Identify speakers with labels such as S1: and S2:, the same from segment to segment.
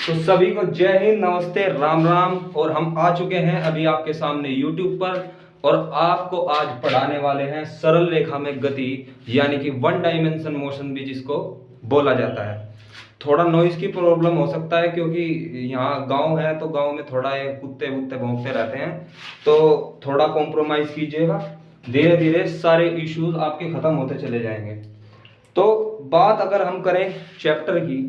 S1: तो सभी को जय हिंद, नमस्ते, राम राम। और हम आ चुके हैं अभी आपके सामने YouTube पर, और आपको आज पढ़ाने वाले हैं सरल रेखा में गति, यानी कि वन डायमेंशन मोशन भी जिसको बोला जाता है। थोड़ा नॉइज की प्रॉब्लम हो सकता है क्योंकि यहाँ गांव है, तो गांव में थोड़ा ये कुत्ते वुत्ते भौंकते रहते हैं, तो थोड़ा कॉम्प्रोमाइज कीजिएगा। धीरे धीरे सारे इश्यूज आपके खत्म होते चले जाएंगे। तो बात अगर हम करें चैप्टर की,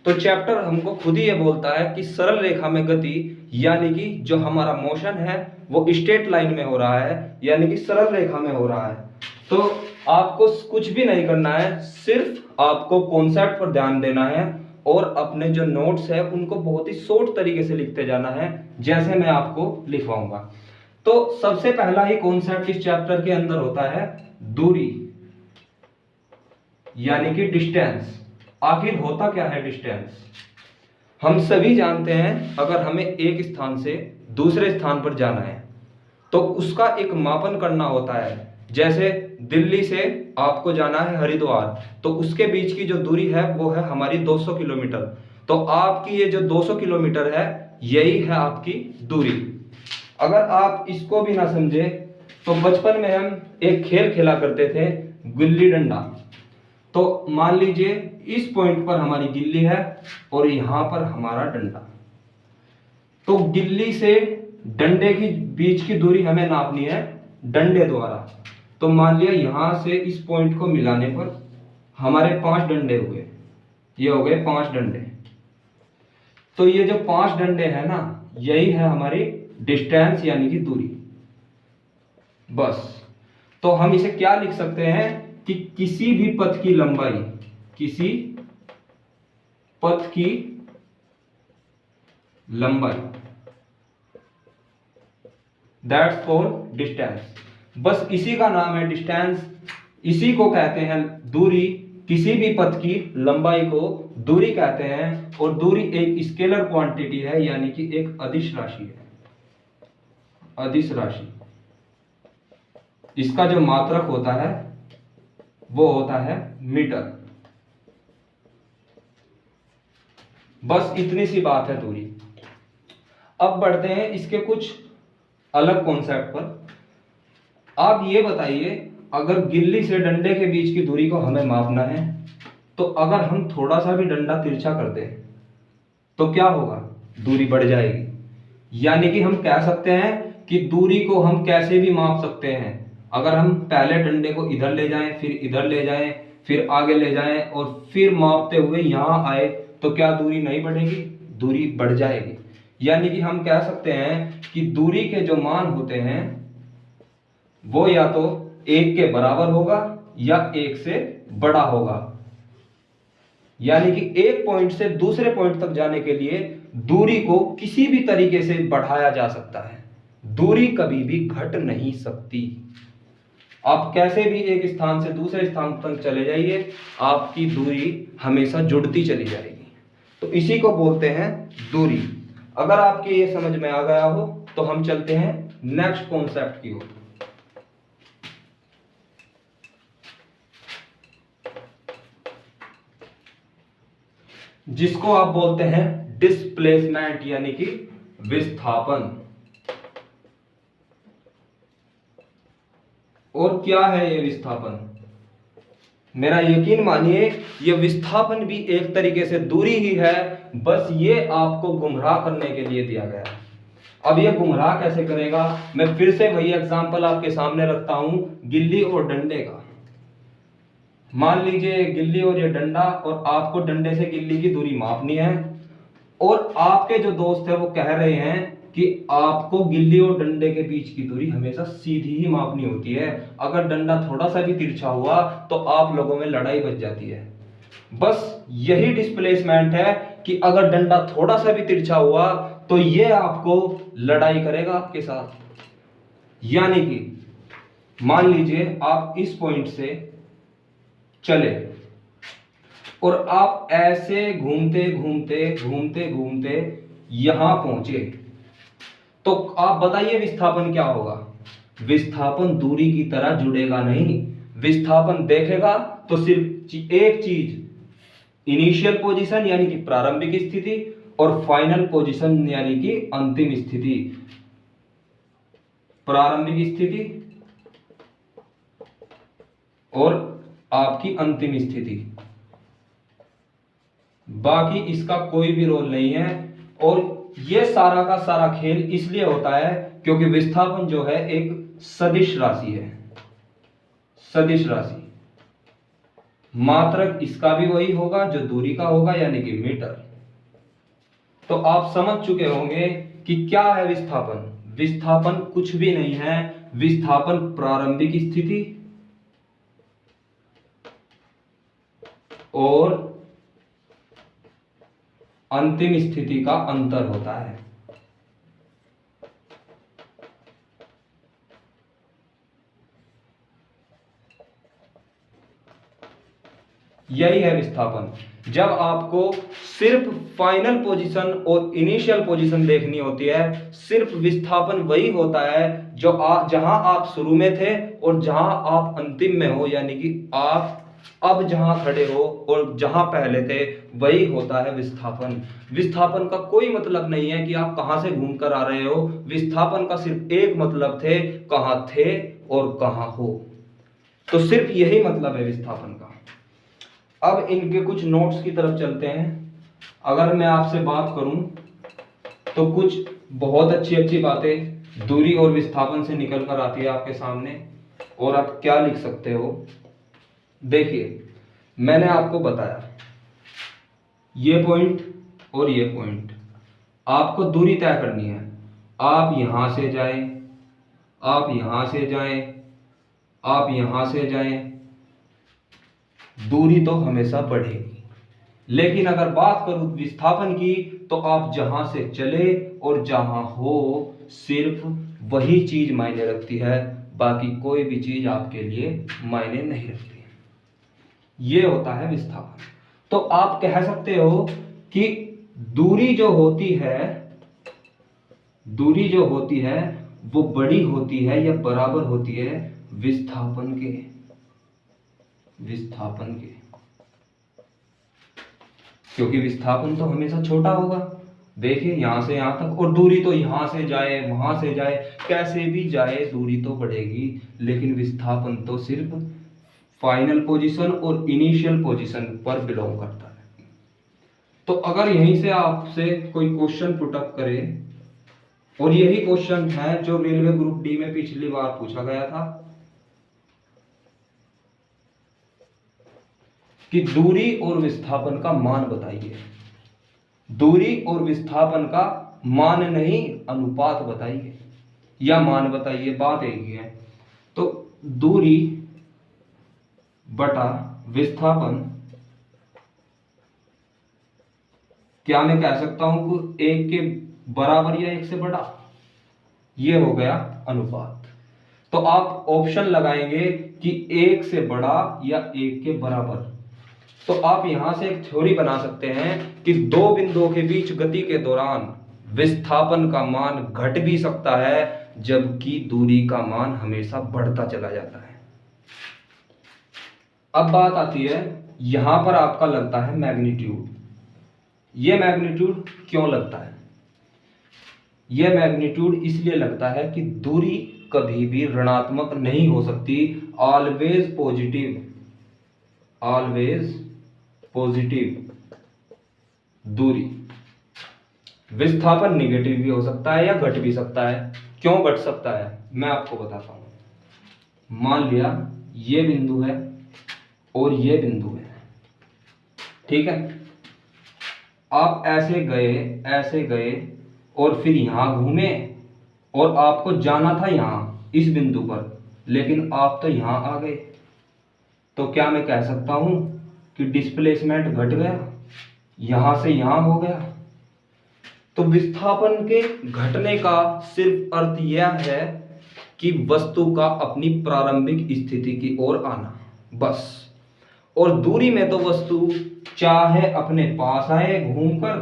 S1: तो चैप्टर हमको खुद ही ये बोलता है कि सरल रेखा में गति, यानी कि जो हमारा मोशन है वो स्ट्रेट लाइन में हो रहा है, यानी कि सरल रेखा में हो रहा है। तो आपको कुछ भी नहीं करना है, सिर्फ आपको कॉन्सेप्ट पर ध्यान देना है और अपने जो नोट्स है उनको बहुत ही शॉर्ट तरीके से लिखते जाना है, जैसे मैं आपको लिखवाऊंगा। तो सबसे पहला ही कॉन्सेप्ट इस चैप्टर के अंदर होता है दूरी, यानी कि डिस्टेंस। आखिर होता क्या है डिस्टेंस? हम सभी जानते हैं, अगर हमें एक स्थान से दूसरे स्थान पर जाना है तो उसका एक मापन करना होता है। जैसे दिल्ली से आपको जाना है हरिद्वार, तो उसके बीच की जो दूरी है वो है हमारी 200 किलोमीटर। तो आपकी ये जो 200 किलोमीटर है, यही है आपकी दूरी। अगर आप इसको भी ना समझे तो बचपन में हम एक खेल खेला करते थे, गिल्ली डंडा। तो मान लीजिए इस पॉइंट पर हमारी गिल्ली है और यहां पर हमारा डंडा। तो गिल्ली से डंडे की बीच की दूरी हमें नापनी है डंडे द्वारा। तो मान लिया यहां से इस पॉइंट को मिलाने पर हमारे 5 डंडे हुए, ये हो गए 5 डंडे। तो ये जो 5 डंडे हैं ना, यही है हमारी डिस्टेंस, यानी कि दूरी। बस। तो हम इसे क्या लिख सकते हैं कि किसी भी पथ की लंबाई, किसी पथ की लंबाई, दैट्स कॉल्ड डिस्टेंस। बस इसी का नाम है डिस्टेंस, इसी को कहते हैं दूरी। किसी भी पथ की लंबाई को दूरी कहते हैं, और दूरी एक स्केलर क्वांटिटी है, यानी कि एक अदिश राशि है। अदिश राशि, इसका जो मात्रक होता है वो होता है मीटर। बस इतनी सी बात है दूरी। अब बढ़ते हैं इसके कुछ अलग कॉन्सेप्ट पर। आप ये बताइए, अगर गिल्ली से डंडे के बीच की दूरी को हमें मापना है, तो अगर हम थोड़ा सा भी डंडा तिरछा कर दें तो क्या होगा? दूरी बढ़ जाएगी। यानी कि हम कह सकते हैं कि दूरी को हम कैसे भी माप सकते हैं। अगर हम पहले डंडे को इधर ले जाएं, फिर इधर ले जाएं, फिर आगे ले जाएं और फिर मापते हुए यहां आए, तो क्या दूरी नहीं बढ़ेगी? दूरी बढ़ जाएगी। यानी कि हम कह सकते हैं कि दूरी के जो मान होते हैं वो या तो 1 के बराबर होगा या 1 से बड़ा होगा। यानी कि एक पॉइंट से दूसरे पॉइंट तक जाने के लिए दूरी को किसी भी तरीके से बढ़ाया जा सकता है। दूरी कभी भी घट नहीं सकती। आप कैसे भी एक स्थान से दूसरे स्थान तक चले जाइए, आपकी दूरी हमेशा जुड़ती चली जाएगी। तो इसी को बोलते हैं दूरी। अगर आपके ये समझ में आ गया हो तो हम चलते हैं नेक्स्ट कॉन्सेप्ट की ओर। जिसको आप बोलते हैं डिस्प्लेसमेंट, यानी कि विस्थापन। और क्या है ये विस्थापन? मेरा यकीन मानिए, ये विस्थापन भी एक तरीके से दूरी ही है, बस ये आपको गुमराह करने के लिए दिया गया है। अब ये गुमराह कैसे करेगा? मैं फिर से वही एग्जांपल आपके सामने रखता हूं, गिल्ली और डंडे का। मान लीजिए गिल्ली और ये डंडा, और आपको डंडे से गिल्ली की दूरी मापनी है, और आपके जो दोस्त है वो कह रहे हैं कि आपको गिल्ली और डंडे के बीच की दूरी हमेशा सीधी ही मापनी होती है, अगर डंडा थोड़ा सा भी तिरछा हुआ तो आप लोगों में लड़ाई बच जाती है। बस यही डिस्प्लेसमेंट है कि अगर डंडा थोड़ा सा भी तिरछा हुआ तो ये आपको लड़ाई करेगा आपके साथ। यानी कि मान लीजिए आप इस पॉइंट से चले और आप ऐसे घूमते घूमते घूमते घूमते यहां पहुंचे, तो आप बताइए विस्थापन क्या होगा? विस्थापन दूरी की तरह जुड़ेगा नहीं। विस्थापन देखेगा तो सिर्फ एक चीज, इनिशियल पोजीशन यानी कि प्रारंभिक स्थिति, और फाइनल पोजीशन यानी कि अंतिम स्थिति, प्रारंभिक स्थिति और आपकी अंतिम स्थिति। बाकी इसका कोई भी रोल नहीं है। और यह सारा का सारा खेल इसलिए होता है क्योंकि विस्थापन जो है एक सदिश राशि है, सदिश राशि। मात्रक इसका भी वही होगा जो दूरी का होगा यानी कि मीटर। तो आप समझ चुके होंगे कि क्या है विस्थापन। विस्थापन कुछ भी नहीं है, विस्थापन प्रारंभिक स्थिति और अंतिम स्थिति का अंतर होता है। यही है विस्थापन। जब आपको सिर्फ फाइनल पोजीशन और इनिशियल पोजीशन देखनी होती है, सिर्फ विस्थापन वही होता है जो जहां आप शुरू में थे और जहां आप अंतिम में हो, यानी कि आप अब जहां खड़े हो और जहां पहले थे, वही होता है विस्थापन। विस्थापन का कोई मतलब नहीं है कि आप कहां से घूम कर आ रहे हो। विस्थापन का सिर्फ एक मतलब थे, कहां थे और कहां हो। तो सिर्फ यही मतलब है विस्थापन का। अब इनके कुछ नोट्स की तरफ चलते हैं। अगर मैं आपसे बात करूं तो कुछ बहुत अच्छी अच्छी बातें दूरी और विस्थापन से निकल कर आती है आपके सामने, और आप क्या लिख सकते हो। देखिए, मैंने आपको बताया ये पॉइंट और ये पॉइंट, आपको दूरी तय करनी है। आप यहां से जाएं, आप यहां से जाएं, आप यहां से जाएं, दूरी तो हमेशा बढ़ेगी। लेकिन अगर बात करूं विस्थापन की, तो आप जहां से चले और जहां हो, सिर्फ वही चीज मायने रखती है, बाकी कोई भी चीज आपके लिए मायने नहीं रखती। ये होता है विस्थापन। तो आप कह सकते हो कि दूरी जो होती है, दूरी जो होती है वो बड़ी होती है या बराबर होती है विस्थापन के, विस्थापन के। क्योंकि विस्थापन तो हमेशा छोटा होगा। देखिए, यहां से यहां तक, और दूरी तो यहां से जाए वहां से जाए, कैसे भी जाए दूरी तो बढ़ेगी। लेकिन विस्थापन तो सिर्फ फाइनल पोजीशन और इनिशियल पोजीशन पर बिलोंग करता है। तो अगर यहीं से आपसे कोई क्वेश्चन पुटअप करे, और यही क्वेश्चन है जो रेलवे ग्रुप डी में पिछली बार पूछा गया था कि दूरी और विस्थापन का मान बताइए। दूरी और विस्थापन का मान नहीं, अनुपात बताइए या मान बताइए, बात एक ही है। तो दूरी बटा विस्थापन, क्या मैं कह सकता हूं कि एक के बराबर या एक से बड़ा, ये हो गया अनुपात। तो आप ऑप्शन लगाएंगे कि एक से बड़ा या एक के बराबर। तो आप यहां से एक थ्योरी बना सकते हैं कि दो बिंदुओं के बीच गति के दौरान विस्थापन का मान घट भी सकता है, जबकि दूरी का मान हमेशा बढ़ता चला जाता है। अब बात आती है, यहां पर आपका लगता है मैग्नीट्यूड। यह मैग्नीट्यूड क्यों लगता है? यह मैग्नीट्यूड इसलिए लगता है कि दूरी कभी भी ऋणात्मक नहीं हो सकती, ऑलवेज पॉजिटिव, ऑलवेज पॉजिटिव दूरी। विस्थापन निगेटिव भी हो सकता है या घट भी सकता है। क्यों घट सकता है मैं आपको बताता हूं। मान लिया ये बिंदु है और ये बिंदु है, ठीक है। आप ऐसे गए और फिर यहां घूमे, और आपको जाना था यहां इस बिंदु पर, लेकिन आप तो यहां आ गए। तो क्या मैं कह सकता हूं कि डिस्प्लेसमेंट घट गया, यहां से यहां हो गया। तो विस्थापन के घटने का सिर्फ अर्थ यह है कि वस्तु का अपनी प्रारंभिक स्थिति की ओर आना, बस। और दूरी में तो वस्तु चाहे अपने पास आए घूमकर,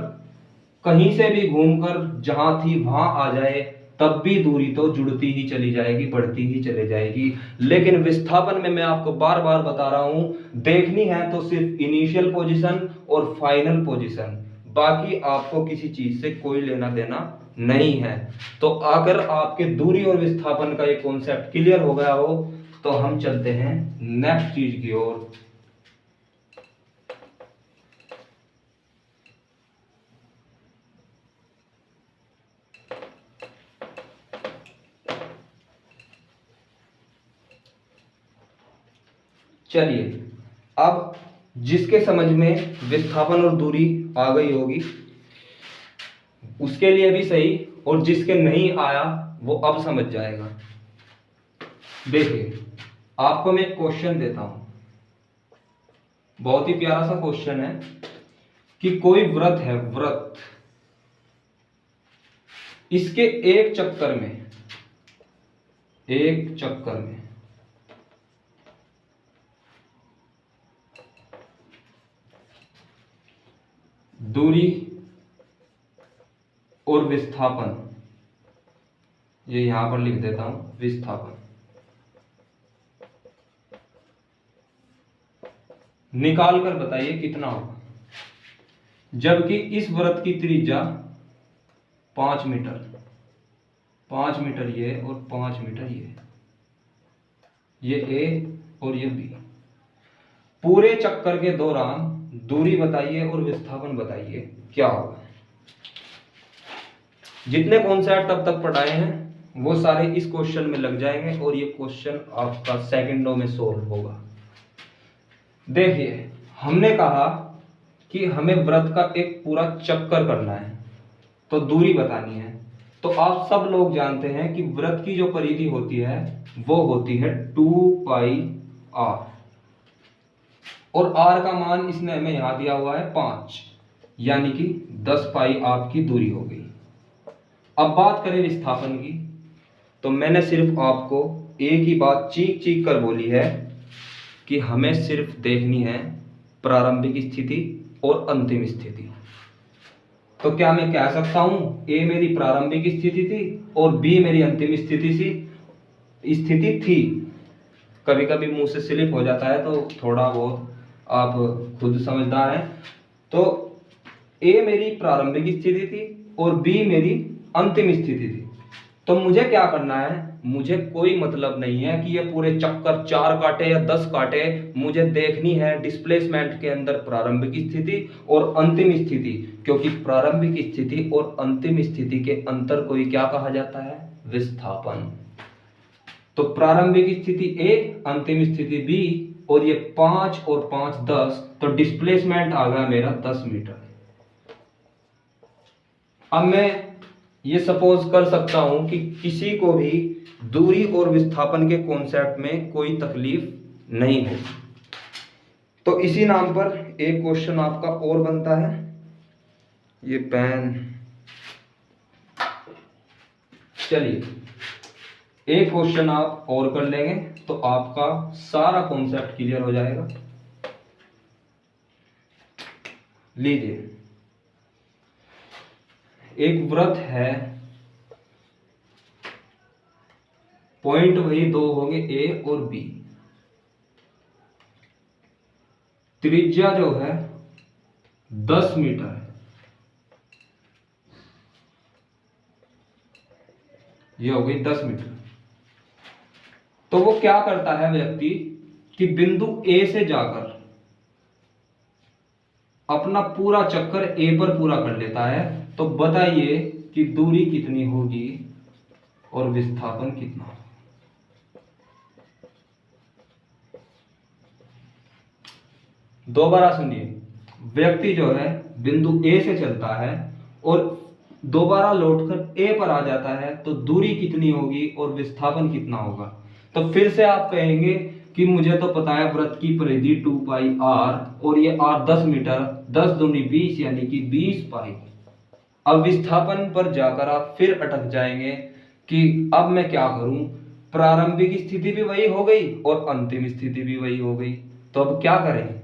S1: कहीं से भी घूमकर जहां थी वहां आ जाए, तब भी दूरी तो जुड़ती ही चली जाएगी, बढ़ती ही चली जाएगी। लेकिन विस्थापन में मैं आपको बार बार बता रहा हूं, देखनी है तो सिर्फ इनिशियल पोजीशन और फाइनल पोजीशन, बाकी आपको किसी चीज से कोई लेना देना नहीं है। तो अगर आपके दूरी और विस्थापन का ये कॉन्सेप्ट क्लियर हो गया हो तो हम चलते हैं नेक्स्ट चीज की ओर। चलिए, अब जिसके समझ में विस्थापन और दूरी आ गई होगी उसके लिए भी सही, और जिसके नहीं आया वो अब समझ जाएगा। देखिए, आपको मैं एक क्वेश्चन देता हूं, बहुत ही प्यारा सा क्वेश्चन है कि कोई व्रत है, व्रत, इसके एक चक्कर में दूरी और विस्थापन, ये यहां पर लिख देता हूं, विस्थापन निकाल कर बताइए कितना होगा। जबकि इस वृत्त की त्रिज्या 5 मीटर, 5 मीटर ये और 5 मीटर ये ए और ये बी। पूरे चक्कर के दौरान दूरी बताइए और विस्थापन बताइए क्या होगा। जितने कॉन्सेप्ट अब तक पढ़ाए हैं वो सारे इस क्वेश्चन में लग जाएंगे और ये क्वेश्चन आपका सेकंडों में सोल्व होगा। देखिए, हमने कहा कि हमें वृत्त का एक पूरा चक्कर करना है तो दूरी बतानी है। तो आप सब लोग जानते हैं कि वृत्त की जो परिधि होती है वो होती है 2 पाई r, और r का मान इसने हमें यहां दिया हुआ है 5, यानी कि 10 पाई आपकी दूरी हो गई। अब बात करें विस्थापन की, तो मैंने सिर्फ आपको एक ही बात चीख चीख कर बोली है कि हमें सिर्फ देखनी है प्रारंभिक स्थिति और अंतिम स्थिति। तो क्या मैं कह सकता हूं ए मेरी प्रारंभिक स्थिति थी और बी मेरी अंतिम स्थिति थी। कभी कभी मुंह से स्लिप हो जाता है तो थोड़ा बहुत आप खुद समझदार हैं। तो ए मेरी प्रारंभिक स्थिति थी और बी मेरी अंतिम स्थिति थी। तो मुझे क्या करना है, मुझे कोई मतलब नहीं है कि ये पूरे चक्कर 4 काटे या 10 काटे, मुझे देखनी है डिस्प्लेसमेंट के अंदर प्रारंभिक स्थिति और अंतिम स्थिति, क्योंकि प्रारंभिक स्थिति और अंतिम स्थिति के अंतर को ही क्या कहा जाता है, विस्थापन। तो प्रारंभिक स्थिति ए, अंतिम स्थिति बी, और ये 5 और 5 10, तो डिस्प्लेसमेंट आ गया मेरा 10 मीटर। अब मैं ये सपोज कर सकता हूं कि किसी को भी दूरी और विस्थापन के कॉन्सेप्ट में कोई तकलीफ नहीं है। तो इसी नाम पर एक क्वेश्चन आपका और बनता है, ये पेन, चलिए एक क्वेश्चन आप और कर लेंगे तो आपका सारा कॉन्सेप्ट क्लियर हो जाएगा। लीजिए, एक वृत्त है, पॉइंट वही 2 होंगे ए और बी, त्रिज्या जो है 10 मीटर है, ये हो गई 10 मीटर। तो वो क्या करता है व्यक्ति कि बिंदु ए से जाकर अपना पूरा चक्कर ए पर पूरा कर लेता है। तो बताइए कि दूरी कितनी होगी और विस्थापन कितना होगा। दोबारा सुनिए, व्यक्ति जो है बिंदु ए से चलता है और दोबारा लौटकर ए पर आ जाता है, तो दूरी कितनी होगी और विस्थापन कितना होगा। तो फिर से आप कहेंगे कि मुझे तो पता है वृत्त की परिधि 2 पाई r और ये r 10 मीटर, 10 दूनी 20 यानी कि 20 पाई। अब विस्थापन पर जाकर आप फिर अटक जाएंगे कि अब मैं क्या करूं, प्रारंभिक स्थिति भी वही हो गई और अंतिम स्थिति भी वही हो गई। तो अब क्या करें,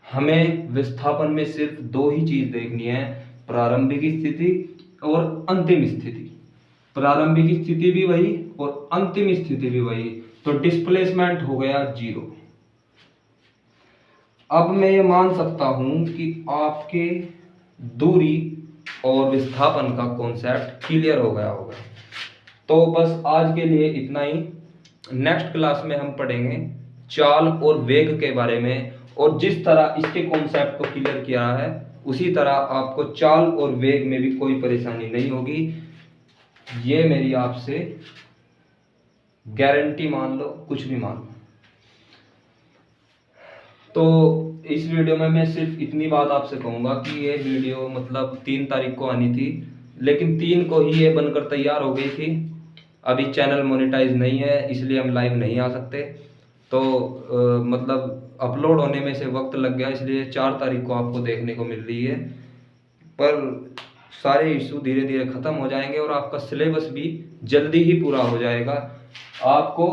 S1: हमें विस्थापन में सिर्फ 2 ही चीज देखनी है, प्रारंभिक स्थिति और अंतिम स्थिति। प्रारंभिक स्थिति भी वही और अंतिम स्थिति भी वही, तो डिस्प्लेसमेंट हो गया 0। अब मैं ये मान सकता हूं कि आपके दूरी और विस्थापन का कॉन्सेप्ट क्लियर हो गया होगा। तो बस आज के लिए इतना ही। नेक्स्ट क्लास में हम पढ़ेंगे चाल और वेग के बारे में, और जिस तरह इसके कॉन्सेप्ट को क्लियर किया है उसी तरह आपको चाल और वेग में भी कोई परेशानी नहीं होगी, ये मेरी आपसे गारंटी मान लो, कुछ भी मान लो। तो इस वीडियो में मैं सिर्फ इतनी बात आपसे कहूँगा कि ये वीडियो मतलब 3 तारीख को आनी थी, लेकिन 3 को ही ये बनकर तैयार हो गई थी। अभी चैनल मोनेटाइज नहीं है इसलिए हम लाइव नहीं आ सकते, तो मतलब अपलोड होने में से वक्त लग गया, इसलिए 4 तारीख को आपको देखने को मिल रही है। पर सारे इशू धीरे धीरे ख़त्म हो जाएंगे और आपका सिलेबस भी जल्दी ही पूरा हो जाएगा। आपको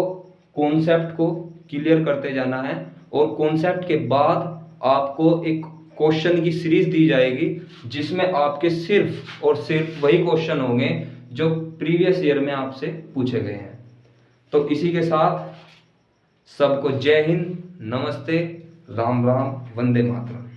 S1: कॉन्सेप्ट को क्लियर करते जाना है, और कॉन्सेप्ट के बाद आपको एक क्वेश्चन की सीरीज दी जाएगी जिसमें आपके सिर्फ और सिर्फ वही क्वेश्चन होंगे जो प्रीवियस ईयर में आपसे पूछे गए हैं। तो इसी के साथ सबको जय हिंद, नमस्ते, राम राम, वंदे मातरम।